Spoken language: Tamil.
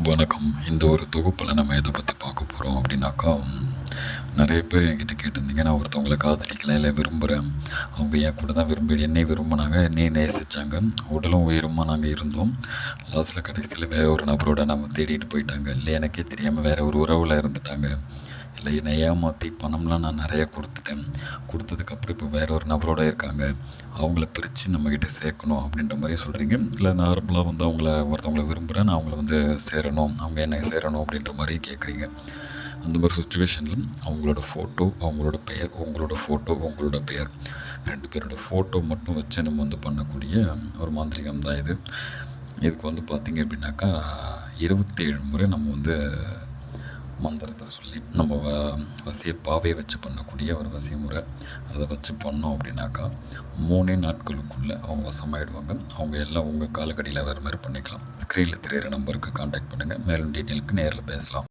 வணக்கம். இந்த ஒரு தொகுப்பில் நம்ம எதை பற்றி பார்க்க போகிறோம் அப்படின்னாக்கா, நிறைய பேர் என்கிட்ட கேட்டிருந்தீங்க. நான் ஒருத்தவங்கள காதலிக்கல, இல்லை விரும்புகிறேன். அவங்க என் கூட தான் என்னை விரும்பினாங்க, என்னையும் நேசித்தாங்க. உடலும் உயிருமா நாங்கள் இருந்தோம். லாஸ்ட்டில் கடைசியில் வேற ஒரு நபரோட நம்ம தேடிட்டு போயிட்டாங்க. இல்லை எனக்கே தெரியாமல் வேற ஒரு உறவில் இருந்துட்டாங்க. இல்லை என்னை ஏமாற்றி பணம்லாம் நான் நிறையா கொடுத்துட்டேன். கொடுத்ததுக்கப்புறம் இப்போ வேற ஒரு நபரோட இருக்காங்க. அவங்கள பிரித்து நம்மக்கிட்ட சேர்க்கணும் அப்படின்ற மாதிரி சொல்கிறீங்க. இல்லை நார்மலாக ஒருத்தவங்கள விரும்புகிறேன், நான் அவங்கள சேரணும், அவங்க என்னை சேரணும் அப்படின்ற மாதிரி கேட்குறீங்க. அந்த மாதிரி சுச்சுவேஷனில் அவங்களோட ஃபோட்டோ, அவங்களோட பெயர், உங்களோட ஃபோட்டோ, உங்களோட பெயர் 2 பேரோட ஃபோட்டோ மட்டும் வச்சு நம்ம பண்ணக்கூடிய ஒரு மாந்திரிகம் தான் இது. இதுக்கு பார்த்திங்க அப்படின்னாக்கா 27 முறை நம்ம மந்திரத்தை சொல்லி நம்ம வசிய பாவை வச்சு பண்ணக்கூடிய ஒரு வசிய முறை. அதை வச்சு பண்ணோம் அப்படின்னாக்கா 3 நாட்களுக்குள்ளே அவங்க வசமாயிடுவாங்க. அவங்க எல்லாம் உங்கள் காலக்கடியில் வர மாதிரி பண்ணிக்கலாம். ஸ்க்ரீனில் தெரியிற நம்பருக்கு கான்டாக்ட் பண்ணுங்கள். மேலும் டீட்டெயிலுக்கு நேரில் பேசலாம்.